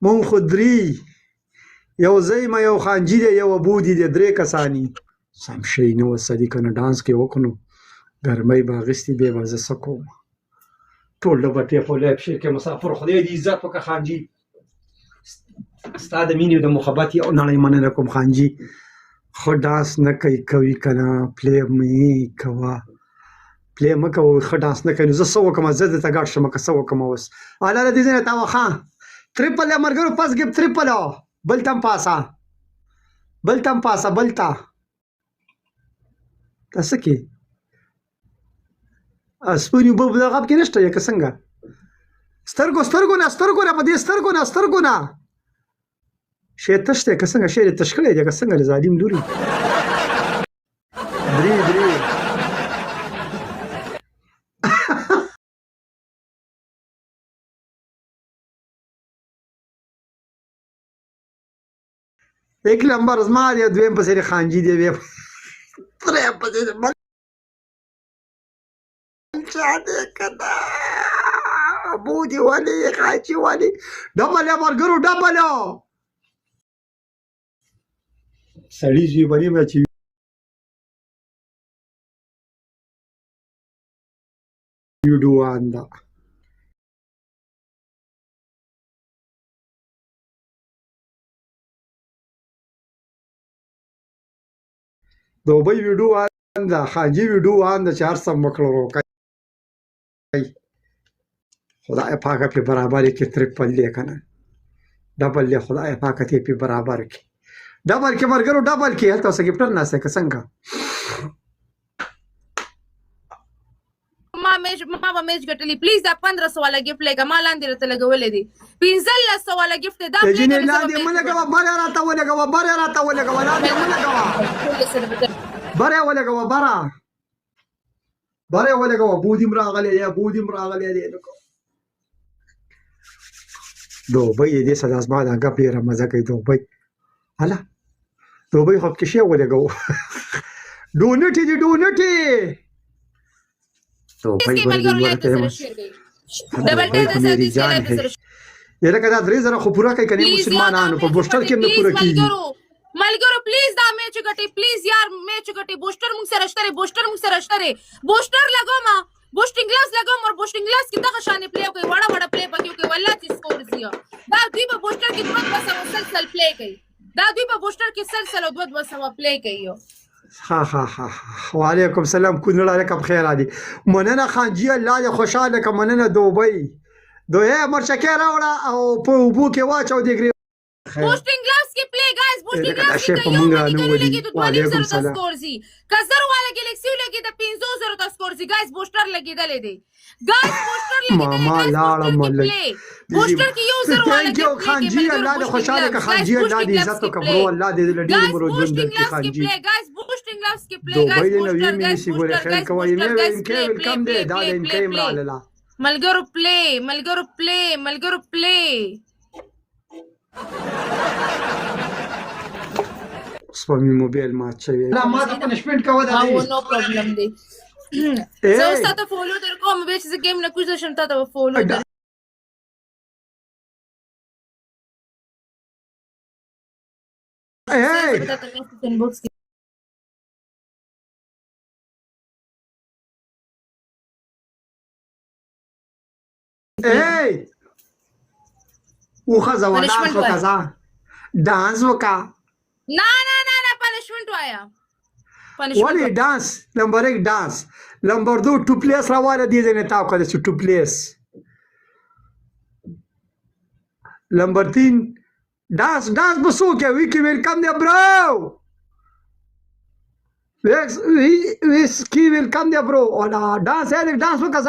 مونږ خو درې یو زوی یو خانجي دی یو ابودي دی 3 کسانی سم شی نه وسدي کنه ډانس کې وکړو ګرمۍ به اغستې بیا به زه څه کوم ټول د بټې په لپ شي کې مسافر خدای دې عزت وکړه خانجي ستا د مینې او د محبت یو نړۍ مننه کوم خانجي خو ډانس نه کوي کنه پلی مې کوه پلی مه کوه ښه ډانس نه کوي نو زه څه وکړم زه درته ګډ شم که څه وکړم اوس هلاله دې ځای ته وخه تریپل یا ملګرو پس ګپ تریپل بل تم پاسه بل ته څه کې سپونې اوبه په دغه کې نشته یا که څنګه سترګو نه په دې سترګو نه شی تش دی که څنګه شی دې تش کړی دی که څنګه د ظالم لوري درې ایک نمبر زما دی دویم پسې خانجي دی بیا دریم پسې چا دی که نه ابودي ولې خانجي ولې ډبل یا ملګرو ډبل سړي زوی بلې مې چې ویډیوان ده دوبۍ ویډیوان ده خانجي ویډیوان ده چې هر څه وکړو روکئ خدای پاکه پې برابر کړي تریپل دی که نه ډبل دی خدای پاکه ته پې برابر کړي ډبل کې ملګرو ډبل کې هلته اوسه ګفټر ناست دی که څنګه ما به میچ ګټلی پلیز دا 1500 والا ګفټ لګه ما لاندې راته لګولې دي 1500 والا ګفټ دا جنې لاندې مه لګوه بره راته ولګوه لاندې مه لګوه بره ولګوه بودیم راغلی دی دوبۍ دې سره زما دا ګپ ډېره مزه کوي دوبۍ هله دوبۍ خو پکې شی ولګوو ډونټې دي دوبۍ لکه دا 3000 خو پوره کوي که نه مسلمانانو په بوسټر کې نه پوره کېږي ملګرو پلیز دا میچ ګټي پلیز یار میچ ګټي بوسټر موږ سره شته بوسټر لګوم بوسټینګ ګلاس لګوم او بوسټینګ ګلاس کې دغه شانې پلی کوي وړه پلی پکې کوي والله چې سکور زیه دا دوی په بوسټر کې دوه مسلسل پلی کوي پلی کوي ها وعلیکم سلام کونړ علیکم خیر علی مننه خانجي الله دې خوشاله که مننه دوبۍ دوی مرچکې راوړه او په اوبو کې واچو دې بوسټینګ ګلاس کې پلی ګایز بوسټینګ ګلاس کې یو لګي د 2000 د سکور زی کزر والا ګلیکسي لګي د 500 د سکور زی ګایز بوسټر لګیدلې دي ګایز بوسټر لګیدلې ماما لاړه ملک بوسټر کې یو زر والا ګلیکسي خانجي الله دې خوشاله که خانجي الله دې عزت وکړو الله دې دې ډېر مرو ژوند درکړي خانجي ګایز بوسټینګ ګلاس کې پلی ګایز بوسټر ګایز ګوره خیر کوي مې ویلکم دې دا دې انکیم را لاله ملګرو پلی سپمی موبایل مات شوی لا ما ته پنشمنت کوه دا نو پرابلم دی زه ستاسو فالو در کوم به چې گیم نه کوم شم تاسو فالو در وخذ ډانس وکا نه پنشمنت وایا ولی ډانس نمبر 1 ډانس نمبر 2 ټو پلیس راواله دي نه تاو کړی چې ټو پلیس نمبر 3 ډانس بسو کې وی کې ویلکم دی برو ویس کی ویلکم دی برو او ډانس وکا